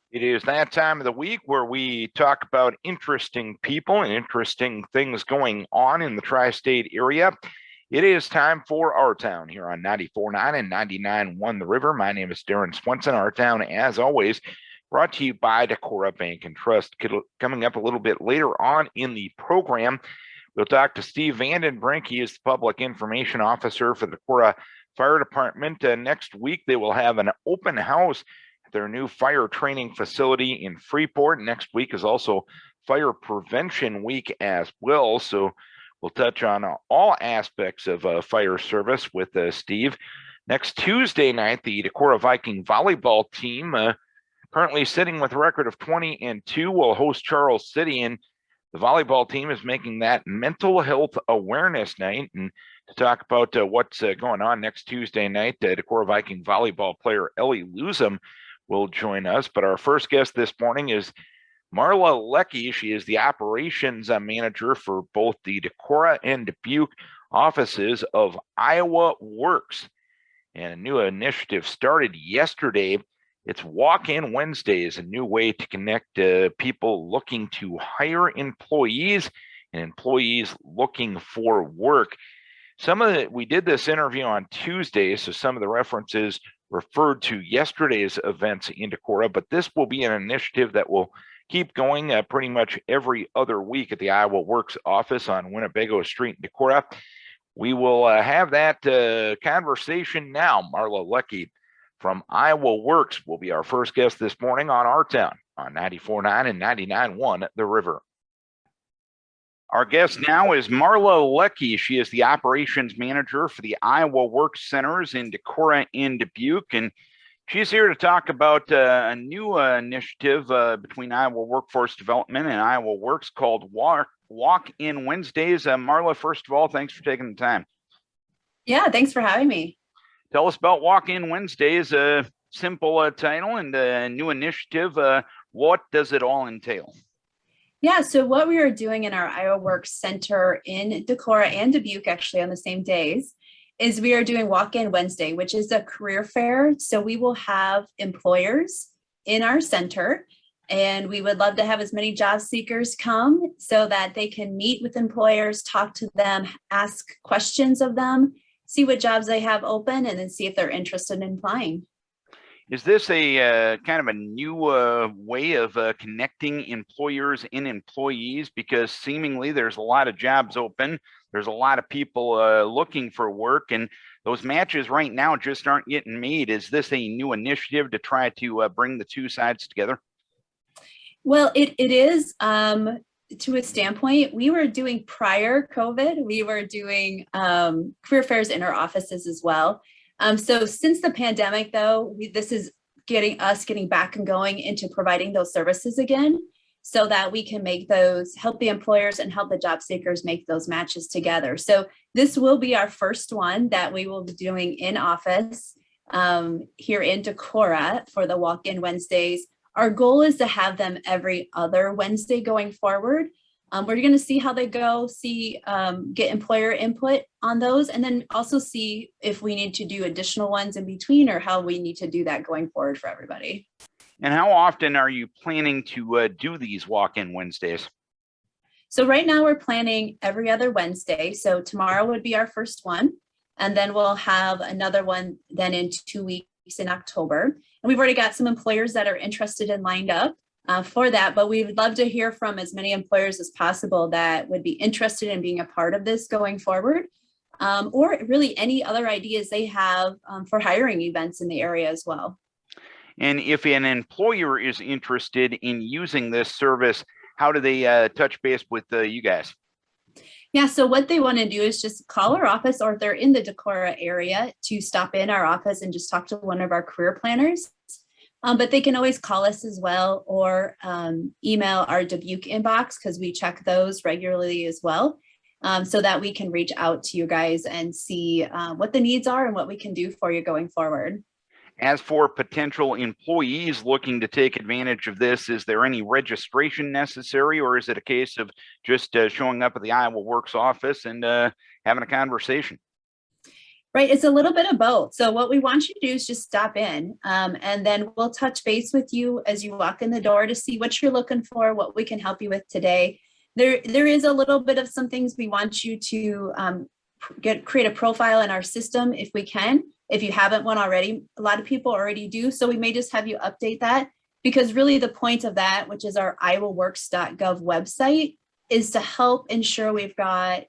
It is that time of the week where we talk about interesting people and interesting things going on in the tri-state area. It is time for Our Town here on 94.9 and 99.1 The River. My name is Darren Swenson. Our Town, as always, brought to you by Decorah Bank and Trust. Coming up a little bit later on in the program, we'll talk to Steve Vandenbrink. He is the Public Information Officer for the Decorah Fire Department. Next week, they will have an open house at their new fire training facility in Freeport. Next week is also Fire Prevention Week as well. So we'll touch on all aspects of fire service with Steve. Next Tuesday night, the Decorah Viking volleyball team, currently sitting with a record of 20-2, will host Charles City, and the volleyball team is making that mental health awareness night. And to talk about what's going on next Tuesday night, Decorah Viking volleyball player Ellie Luzum will join us. But our first guest this morning is Marla Loecke. She is the operations manager for both the Decorah and Dubuque offices of IowaWorks. And a new initiative started yesterday. It's Walk-In Wednesdays, a new way to connect people looking to hire employees and employees looking for work. We did this interview on Tuesday, so some of the references referred to yesterday's events in Decorah, but this will be an initiative that will keep going pretty much every other week at the IowaWorks office on Winnebago Street in Decorah. We will have that conversation now. Marla Loecke from IowaWorks will be our first guest this morning on Our Town on 94.9 and 99.1 The River. Our guest now is Marla Loecke. She is the operations manager for the IowaWorks centers in Decorah and Dubuque, and she's here to talk about a new initiative between Iowa Workforce Development and IowaWorks called Walk-In Wednesdays. Marla, first of all, thanks for taking the time. Yeah, thanks for having me. Tell us about Walk-In Wednesdays, a simple title and a new initiative. What does it all entail? Yeah, so what we are doing in our IowaWorks Center in Decorah and Dubuque, actually on the same days, is we are doing Walk-In Wednesday, which is a career fair. So we will have employers in our center, and we would love to have as many job seekers come so that they can meet with employers, talk to them, ask questions of them, see what jobs they have open, and then see if they're interested in applying. Is this a kind of a new way of connecting employers and employees? Because seemingly there's a lot of jobs open. There's a lot of people looking for work, and those matches right now just aren't getting made. Is this a new initiative to try to bring the two sides together? Well, it is to a standpoint. We were doing prior COVID, we were doing career fairs in our offices as well. So since the pandemic, though, this is getting back and going into providing those services again so that we can help the employers and help the job seekers make those matches together. So this will be our first one that we will be doing in office here in Decorah for the Walk-In Wednesdays. Our goal is to have them every other Wednesday going forward. We're going to see how they go, get employer input on those, and then also see if we need to do additional ones in between or how we need to do that going forward for everybody. And how often are you planning to do these Walk-In Wednesdays? So right now we're planning every other Wednesday. So tomorrow would be our first one. And then we'll have another one then in 2 weeks in October. And we've already got some employers that are interested and lined up for that, but we would love to hear from as many employers as possible that would be interested in being a part of this going forward, or really any other ideas they have for hiring events in the area as well. And if an employer is interested in using this service, how do they touch base with you guys? Yeah, so what they want to do is just call our office, or if they're in the Decorah area, to stop in our office and just talk to one of our career planners. But they can always call us as well, or email our Dubuque inbox, because we check those regularly as well, so that we can reach out to you guys and see what the needs are and what we can do for you going forward. As for potential employees looking to take advantage of this, is there any registration necessary, or is it a case of just showing up at the IowaWorks office and having a conversation? Right, it's a little bit of both. So what we want you to do is just stop in, and then we'll touch base with you as you walk in the door to see what you're looking for, what we can help you with today. There is a little bit of some things we want you to create a profile in our system if we can. If you haven't one already, a lot of people already do. So we may just have you update that, because really the point of that, which is our IowaWorks.gov website, is to help ensure we've got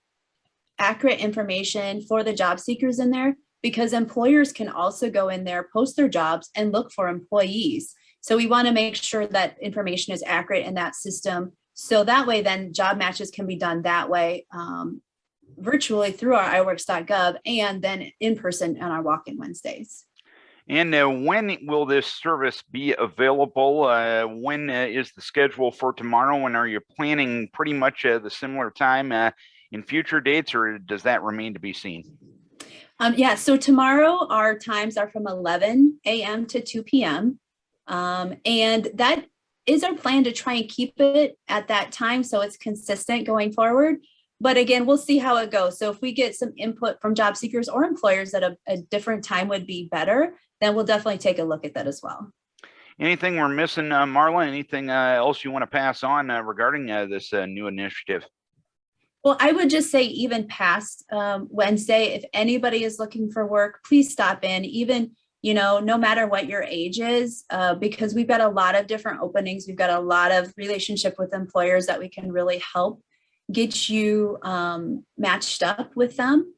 accurate information for the job seekers in there, because employers can also go in there, post their jobs, and look for employees. So we want to make sure that information is accurate in that system. So that way, then job matches can be done that way, virtually through our IowaWorks.gov, and then in person on our walk-in Wednesdays. And when will this service be available? When is the schedule for tomorrow? And are you planning pretty much the similar time in future dates, or does that remain to be seen? Yeah, so tomorrow our times are from 11 a.m. to 2 p.m. And that is our plan, to try and keep it at that time so it's consistent going forward. But again, we'll see how it goes. So if we get some input from job seekers or employers that a different time would be better, then we'll definitely take a look at that as well. Anything we're missing, Marla? Anything else you want to pass on regarding this new initiative? Well, I would just say, even past Wednesday, if anybody is looking for work, please stop in, even, no matter what your age is, because we've got a lot of different openings. We've got a lot of relationship with employers that we can really help get you matched up with them.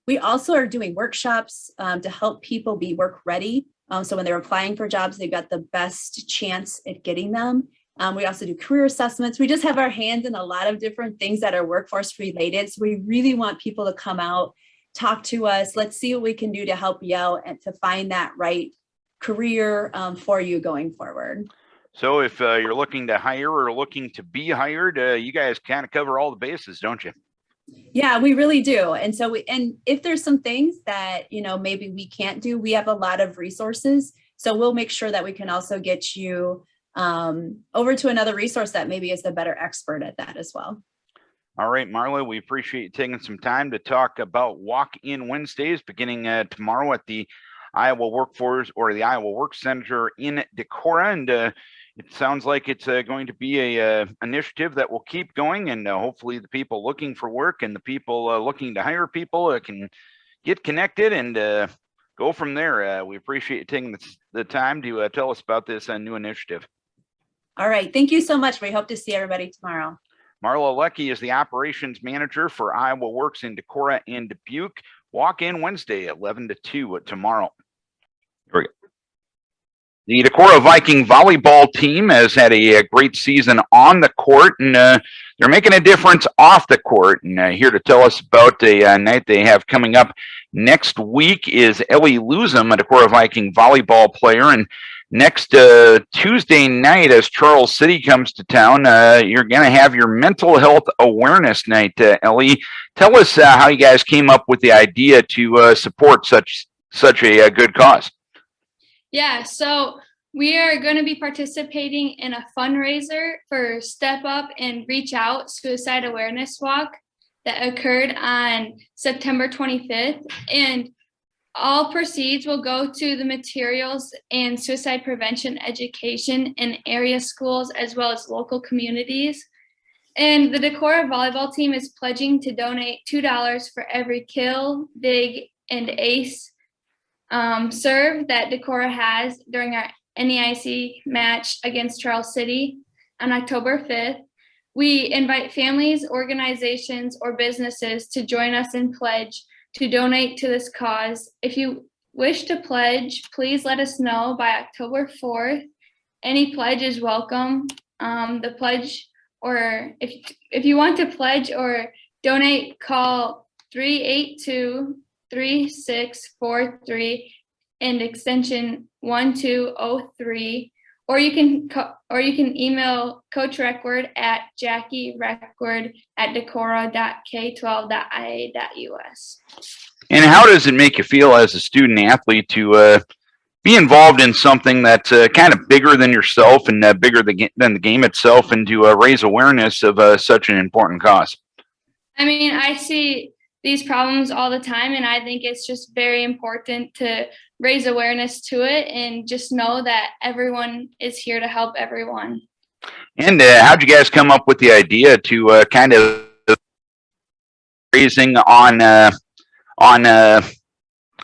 We also are doing workshops to help people be work ready. So when they're applying for jobs, they've got the best chance at getting them. We also do career assessments. We just have our hands in a lot of different things that are workforce related. So we really want people to come out, talk to us. Let's see what we can do to help you out and to find that right career for you going forward. So if you're looking to hire or looking to be hired, you guys kind of cover all the bases, don't you? Yeah, we really do. And so and if there's some things that, maybe we can't do, we have a lot of resources. So we'll make sure that we can also get you over to another resource that maybe is the better expert at that as well. All right, Marla, we appreciate you taking some time to talk about Walk-In Wednesdays beginning tomorrow at the Iowa Workforce or the Iowa Work Center in Decorah. And it sounds like it's going to be a initiative that will keep going, and hopefully the people looking for work and the people looking to hire people can get connected and go from there. We appreciate you taking the time to tell us about this new initiative. All right. Thank you so much. We hope to see everybody tomorrow. Marla Loecke is the operations manager for IowaWorks in Decorah and Dubuque. Walk-In Wednesday, 11 to 2 tomorrow. Here we go. The Decorah Viking volleyball team has had a great season on the court, and they're making a difference off the court. And here to tell us about a night they have coming up next week is Ellie Luzum, a Decorah Viking volleyball player. And next Tuesday night, as Charles City comes to town, you're going to have your mental health awareness night. Ellie, tell us how you guys came up with the idea to support such a good cause. Yeah, so we are going to be participating in a fundraiser for Step Up and Reach Out Suicide Awareness Walk that occurred on September 25th. And all proceeds will go to the materials and suicide prevention education in area schools as well as local communities. And the Decorah volleyball team is pledging to donate $2 for every kill, dig, and ace serve that Decorah has during our NEIC match against Charles City on October 5th. We invite families, organizations, or businesses to join us in pledge to donate to this cause. If you wish to pledge, please let us know by October 4th. Any pledge is welcome. The pledge, or if you want to pledge or donate, call 382-3643 and extension 1203, or you can email Coach Reckord at JackieReckord@decorah.k12.ia.us. And how does it make you feel as a student athlete to be involved in something that's kind of bigger than yourself and bigger than the game itself, and to raise awareness of such an important cause? I mean, I see these problems all the time. And I think it's just very important to raise awareness to it and just know that everyone is here to help everyone. And how'd you guys come up with the idea to kind of raising on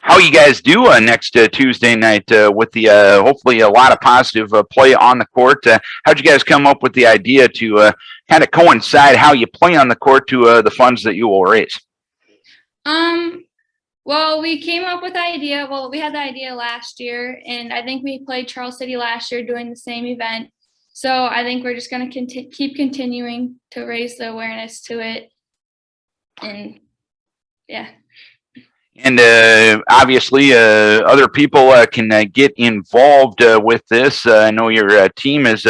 how you guys do next Tuesday night with the hopefully a lot of positive play on the court? How'd you guys come up with the idea to kind of coincide how you play on the court to the funds that you will raise? Well, we came up with the idea. Well, we had the idea last year, and I think we played Charles City last year doing the same event. So I think we're just going to keep continuing to raise the awareness to it. And yeah. And obviously, other people can get involved with this. I know your team is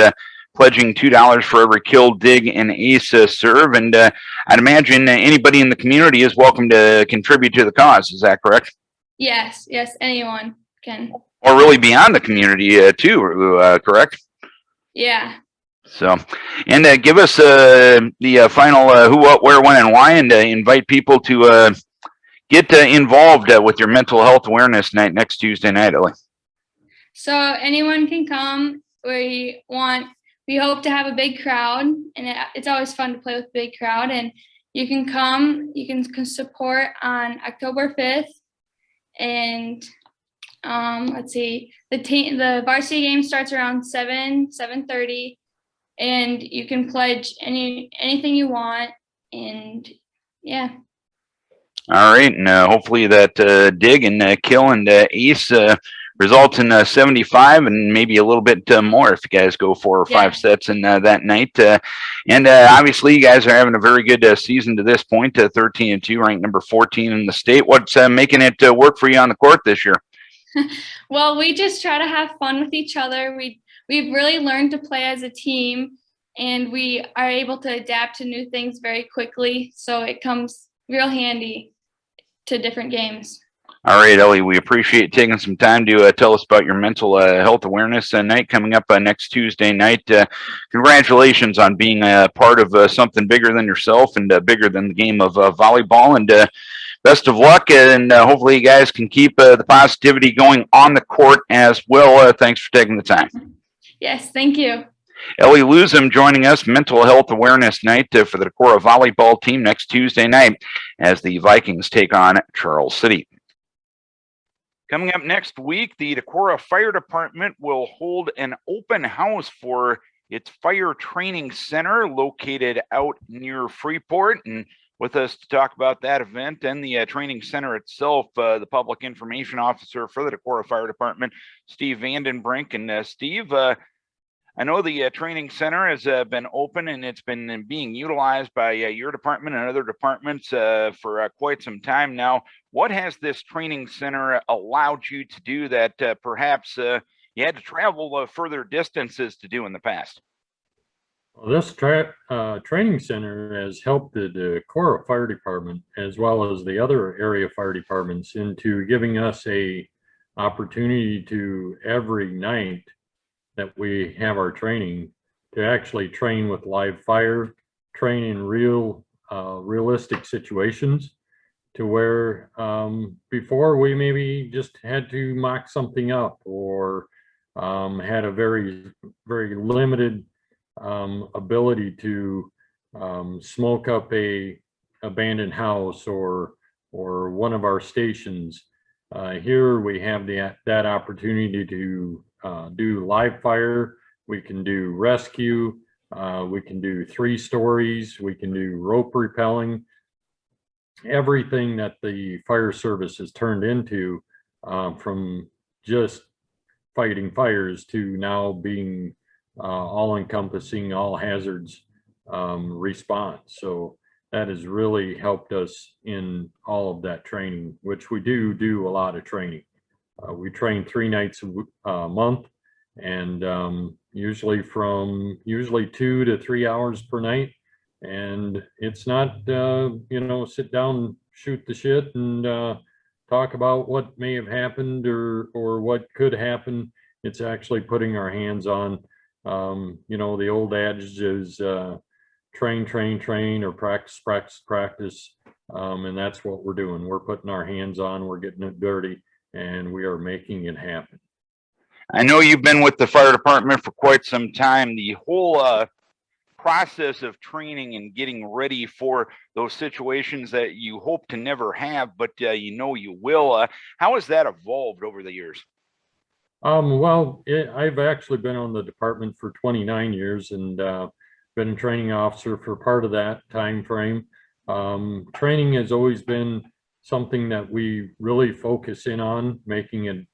pledging $2 for every kill, dig, and ace serve. And I'd imagine anybody in the community is welcome to contribute to the cause. Is that correct? Yes, anyone can. Or really beyond the community too, correct? Yeah. So, and give us the final who, what, where, when, and why, and invite people to get involved with your mental health awareness night next Tuesday night, Ellie. So anyone can come. We hope to have a big crowd, and it's always fun to play with a big crowd. And you can come. You can support on October 5th. And let's see, the varsity game starts around 7:30, and you can pledge anything you want. And yeah. All right, and hopefully that dig and kill and ace results in 75 and maybe a little bit more if you guys go 4 or 5 sets in that night. And obviously, you guys are having a very good season to this point, 13-2, ranked number 14 in the state. What's making it work for you on the court this year? Well, we just try to have fun with each other. We've really learned to play as a team, and we are able to adapt to new things very quickly. So it comes real handy to different games. All right, Ellie, we appreciate taking some time to tell us about your mental health awareness night coming up next Tuesday night. Congratulations on being part of something bigger than yourself and bigger than the game of volleyball. And best of luck, and hopefully you guys can keep the positivity going on the court as well. Thanks for taking the time. Yes, thank you. Ellie Luzum joining us, Mental Health Awareness Night for the Decorah volleyball team next Tuesday night as the Vikings take on Charles City. Coming up next week, the Decorah Fire Department will hold an open house for its fire training center located out near Freeport. And with us to talk about that event and the training center itself, the public information officer for the Decorah Fire Department, Steve Vandenbrink. And Steve, I know the training center has been open and it's been being utilized by your department and other departments for quite some time now. What has this training center allowed you to do that perhaps you had to travel further distances to do in the past? Well, this training center has helped the Decorah Fire Department as well as the other area fire departments into giving us a opportunity to every night that we have our training to actually train with live fire, train in realistic situations, to where before we maybe just had to mock something up or had a very, very limited ability to smoke up a abandoned house or one of our stations. Here we have that opportunity to do live fire. We can do rescue. We can do 3 stories. We can do rope rappelling. Everything that the fire service has turned into, from just fighting fires to now being all-encompassing, all hazards response. So that has really helped us in all of that training, which we do a lot of training. We train 3 nights a month, and usually 2 to 3 hours per night. And it's not, sit down, shoot the shit, and talk about what may have happened or what could happen. It's actually putting our hands on, the old adage is train, or practice, And that's what we're doing. We're putting our hands on, we're getting it dirty, and we are making it happen. I know you've been with the fire department for quite some time. The whole process of training and getting ready for those situations that you hope to never have, but you know you will. How has that evolved over the years? Well, I've actually been on the department for 29 years and been a training officer for part of that time frame. Training has always been something that we really focus in on, making it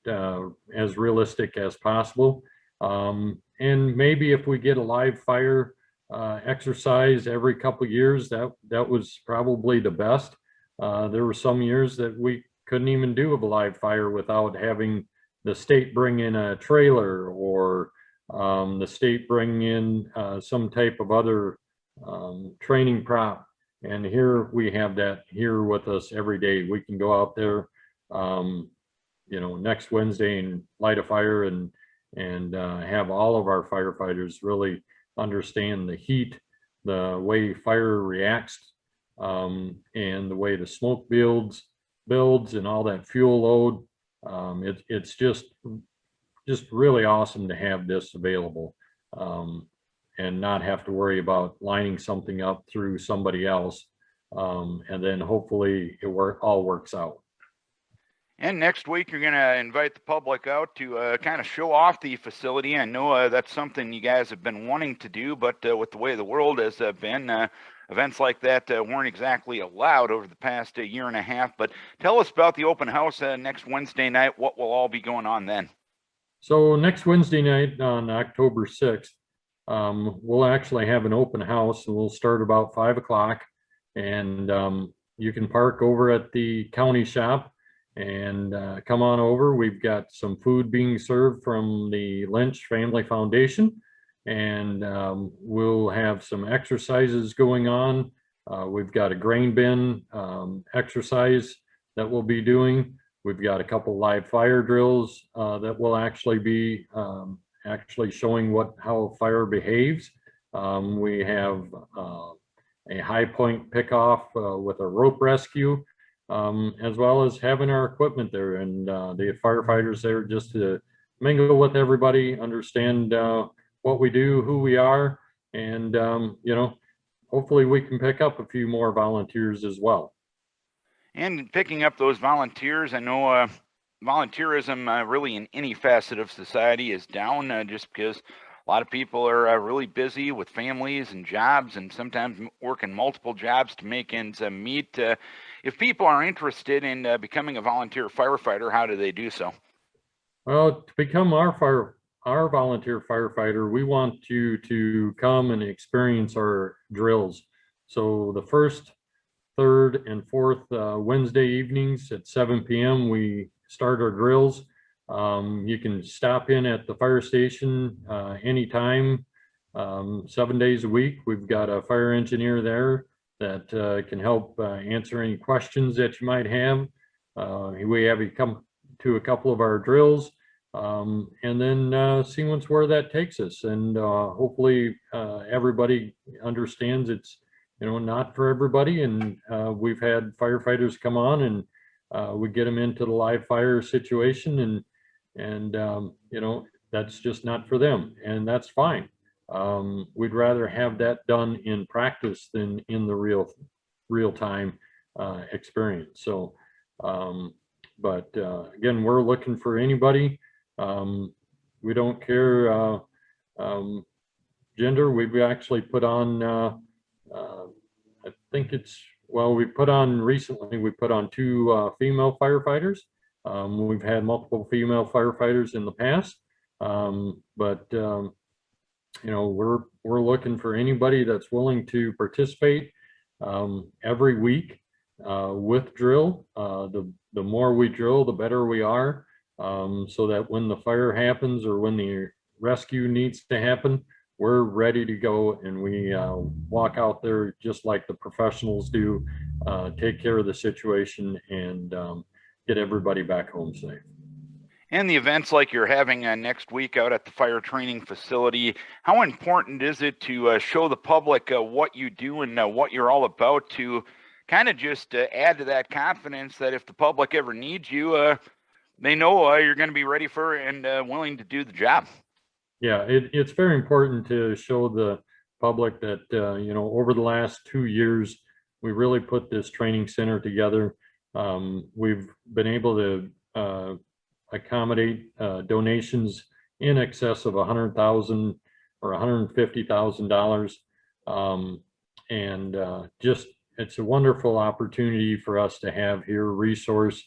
as realistic as possible. And maybe if we get a live fire exercise every couple of years, that was probably the best. There were some years that we couldn't even do a live fire without having the state bring in a trailer, or the state bring in some type of other training prop. And here we have that here with us every day. We can go out there, you know, next Wednesday and light a fire and have all of our firefighters really understand the heat, the way fire reacts, and the way the smoke builds and all that fuel load. It's just really awesome to have this available, and not have to worry about lining something up through somebody else, and then hopefully it all works out. And next week, you're going to invite the public out to kind of show off the facility. I know that's something you guys have been wanting to do, but with the way the world has been, events like that weren't exactly allowed over the past year and a half. But tell us about the open house next Wednesday night. What will all be going on then? So next Wednesday night on October 6th, we'll actually have an open house, and we'll start about 5 o'clock. And you can park over at the county shop and come on over. We've got some food being served from the Lynch Family Foundation, and we'll have some exercises going on. We've got a grain bin exercise that we'll be doing. We've got a couple live fire drills that will actually be actually showing how fire behaves. We have a high point pickoff with a rope rescue, as well as having our equipment there, and the firefighters there just to mingle with everybody, understand what we do, who we are, and you know, hopefully we can pick up a few more volunteers as well. And picking up those volunteers, I know volunteerism really in any facet of society is down, just because a lot of people are really busy with families and jobs, and sometimes working multiple jobs to make ends meet. If people are interested in becoming a volunteer firefighter, how do they do so? Well, to become our volunteer firefighter, we want you to come and experience our drills. So the first, third, and fourth Wednesday evenings at 7 p.m. we start our drills. You can stop in at the fire station anytime, 7 days a week. We've got a fire engineer there that can help answer any questions that you might have. We have you come to a couple of our drills, and then see where that takes us. And hopefully everybody understands it's, you know, not for everybody. And we've had firefighters come on, and we get them into the live fire situation, and you know, that's just not for them, and that's fine. We'd rather have that done in practice than in the real time experience. So but again, we're looking for anybody. We don't care gender. We've actually put on I think it's, well, we put on recently, we put on 2 female firefighters. We've had multiple female firefighters in the past, but you know, we're looking for anybody that's willing to participate every week with drill. The more we drill, the better we are, so that when the fire happens or when the rescue needs to happen, we're ready to go, and we walk out there just like the professionals do, take care of the situation, and get everybody back home safe. And the events like you're having next week out at the fire training facility, how important is it to show the public what you do and what you're all about, to kind of just add to that confidence that if the public ever needs you, they know you're going to be ready for and willing to do the job. Yeah, it's very important to show the public that, you know, over the last 2 years, we really put this training center together. We've been able to accommodate donations in excess of $100,000 or $150,000. Just, it's a wonderful opportunity for us to have here, resource.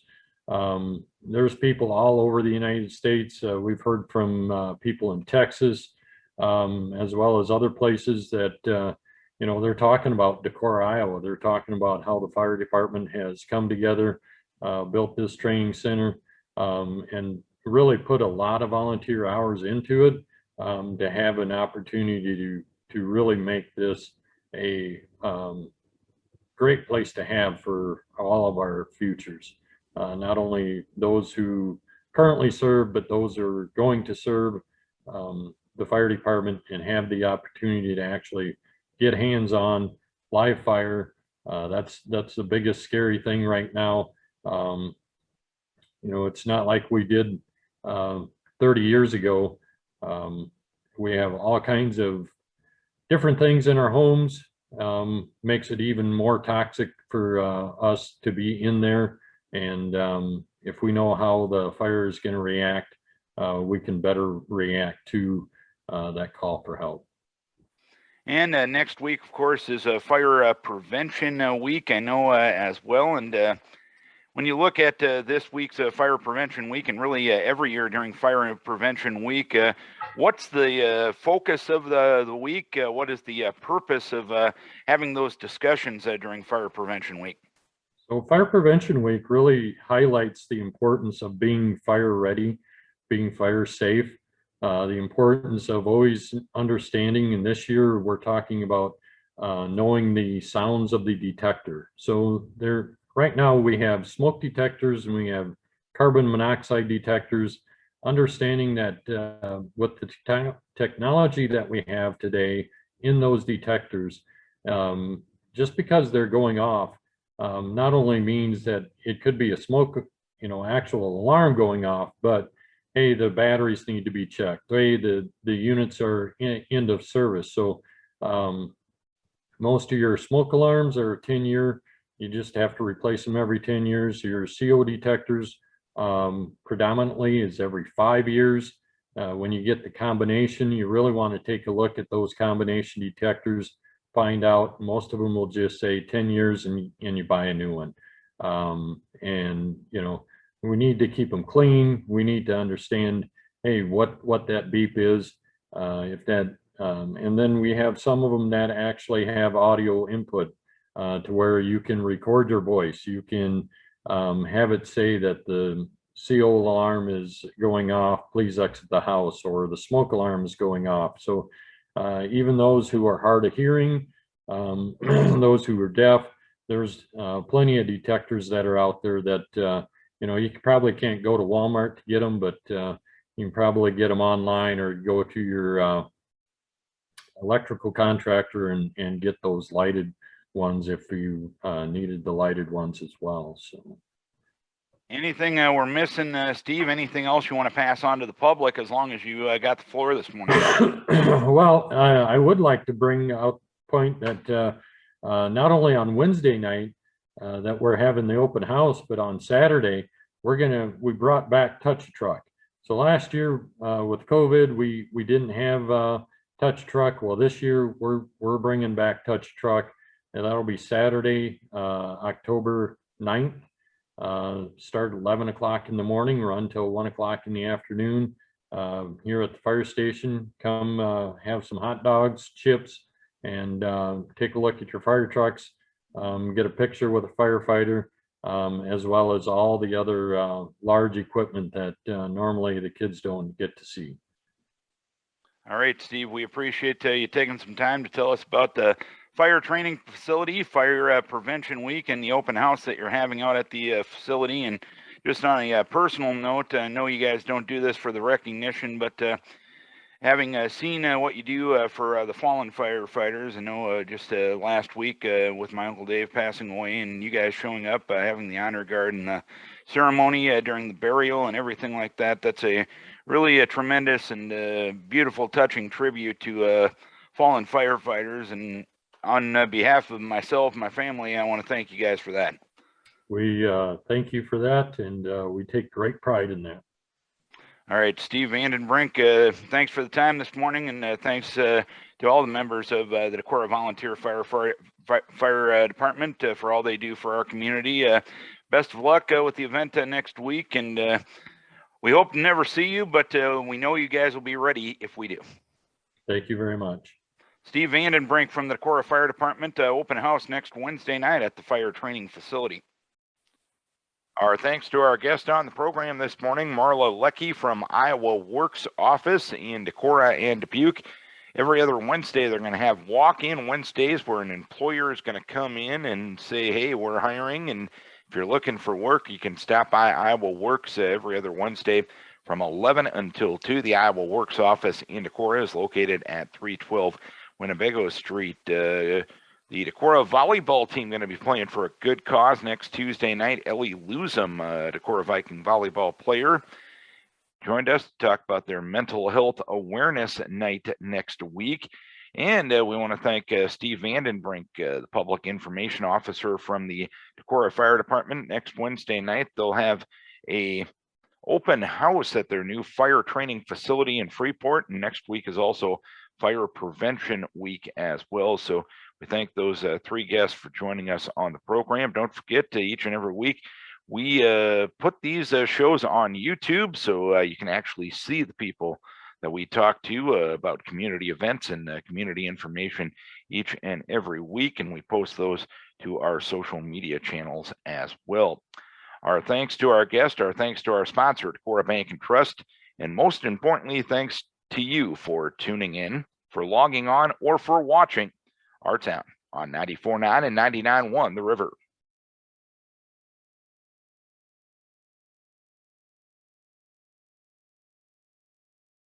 There's people all over the United States. We've heard from people in Texas, as well as other places that, you know, they're talking about Decorah, Iowa. They're talking about how the fire department has come together, built this training center, and really put a lot of volunteer hours into it, to have an opportunity to really make this a great place to have for all of our futures. Not only those who currently serve, but those who are going to serve the fire department and have the opportunity to actually get hands-on live fire. That's the biggest scary thing right now. You know, it's not like we did 30 years ago. We have all kinds of different things in our homes. Makes it even more toxic for us to be in there. And if we know how the fire is going to react, we can better react to that call for help. And next week, of course, is a fire prevention week, I know, as well. And when you look at this week's fire prevention week, and really every year during fire prevention week, what's the focus of the week? What is the purpose of having those discussions during fire prevention week? So Fire Prevention Week really highlights the importance of being fire ready, being fire safe, the importance of always understanding. And this year we're talking about knowing the sounds of the detector. So right now we have smoke detectors and we have carbon monoxide detectors. Understanding that with the technology that we have today in those detectors, just because they're going off, not only means that it could be a smoke, you know, actual alarm going off, but hey, the batteries need to be checked. Hey, the units are end of service. So most of your smoke alarms are 10-year. You just have to replace them every 10 years. Your CO detectors predominantly is every 5 years. When you get the combination, you really want to take a look at those combination detectors. Find out, most of them will just say 10 years and you buy a new one. And you know, we need to keep them clean. We need to understand, hey, what that beep is, if that, and then we have some of them that actually have audio input, to where you can record your voice. You can have it say that the CO alarm is going off, please exit the house, or the smoke alarm is going off. So even those who are hard of hearing, those who are deaf, there's plenty of detectors that are out there that, you know, you probably can't go to Walmart to get them, but you can probably get them online or go to your electrical contractor and get those lighted ones if you needed the lighted ones as well. So. Anything we're missing, Steve? Anything else you want to pass on to the public, as long as you got the floor this morning? Well, I would like to bring out a point that not only on Wednesday night that we're having the open house, but on Saturday we brought back Touch Truck. So last year with COVID, we didn't have Touch Truck. Well, this year we're bringing back Touch Truck, and that'll be Saturday, October 9th. Start at 11 o'clock in the morning, run till 1 o'clock in the afternoon here at the fire station. Come have some hot dogs, chips, and take a look at your fire trucks, get a picture with a firefighter, as well as all the other large equipment that normally the kids don't get to see. All right, Steve, we appreciate you taking some time to tell us about the fire training facility, fire prevention week, and the open house that you're having out at the facility. And just on a personal note, I know you guys don't do this for the recognition, but having seen what you do for the fallen firefighters. I know just last week with my Uncle Dave passing away and you guys showing up, having the honor guard and the ceremony during the burial and everything like that. That's a really a tremendous and beautiful, touching tribute to fallen firefighters. And on behalf of myself and my family, I want to thank you guys for that. We thank you for that, and we take great pride in that. All right, Steve Vandenbrink, thanks for the time this morning, and thanks to all the members of the Decorah Volunteer Fire Department for all they do for our community. Best of luck with the event next week, and we hope to never see you, but we know you guys will be ready if we do. Thank you very much. Steve Vandenbrink from the Decorah Fire Department, open house next Wednesday night at the fire training facility. Our thanks to our guest on the program this morning, Marla Loecke from IowaWorks office in Decorah and Dubuque. Every other Wednesday, they're going to have walk-in Wednesdays where an employer is going to come in and say, hey, we're hiring. And if you're looking for work, you can stop by IowaWorks every other Wednesday from 11 until 2. The IowaWorks office in Decorah is located at 312 Winnebago Street. The Decorah volleyball team going to be playing for a good cause next Tuesday night. Ellie Luzum, Decorah Viking volleyball player, joined us to talk about their mental health awareness night next week. And we want to thank Steve Vandenbrink, the public information officer from the Decorah Fire Department. Next Wednesday night, they'll have a open house at their new fire training facility in Freeport. And next week is also Fire Prevention Week as well. So we thank those three guests for joining us on the program. Don't forget, each and every week, we put these shows on YouTube so you can actually see the people that we talk to about community events and community information each and every week. And we post those to our social media channels as well. Our thanks to our guest, our thanks to our sponsor, Decorah Bank and Trust, and most importantly, thanks to you for tuning in, for logging on, or for watching our town on 94.9 and 99.1 The River.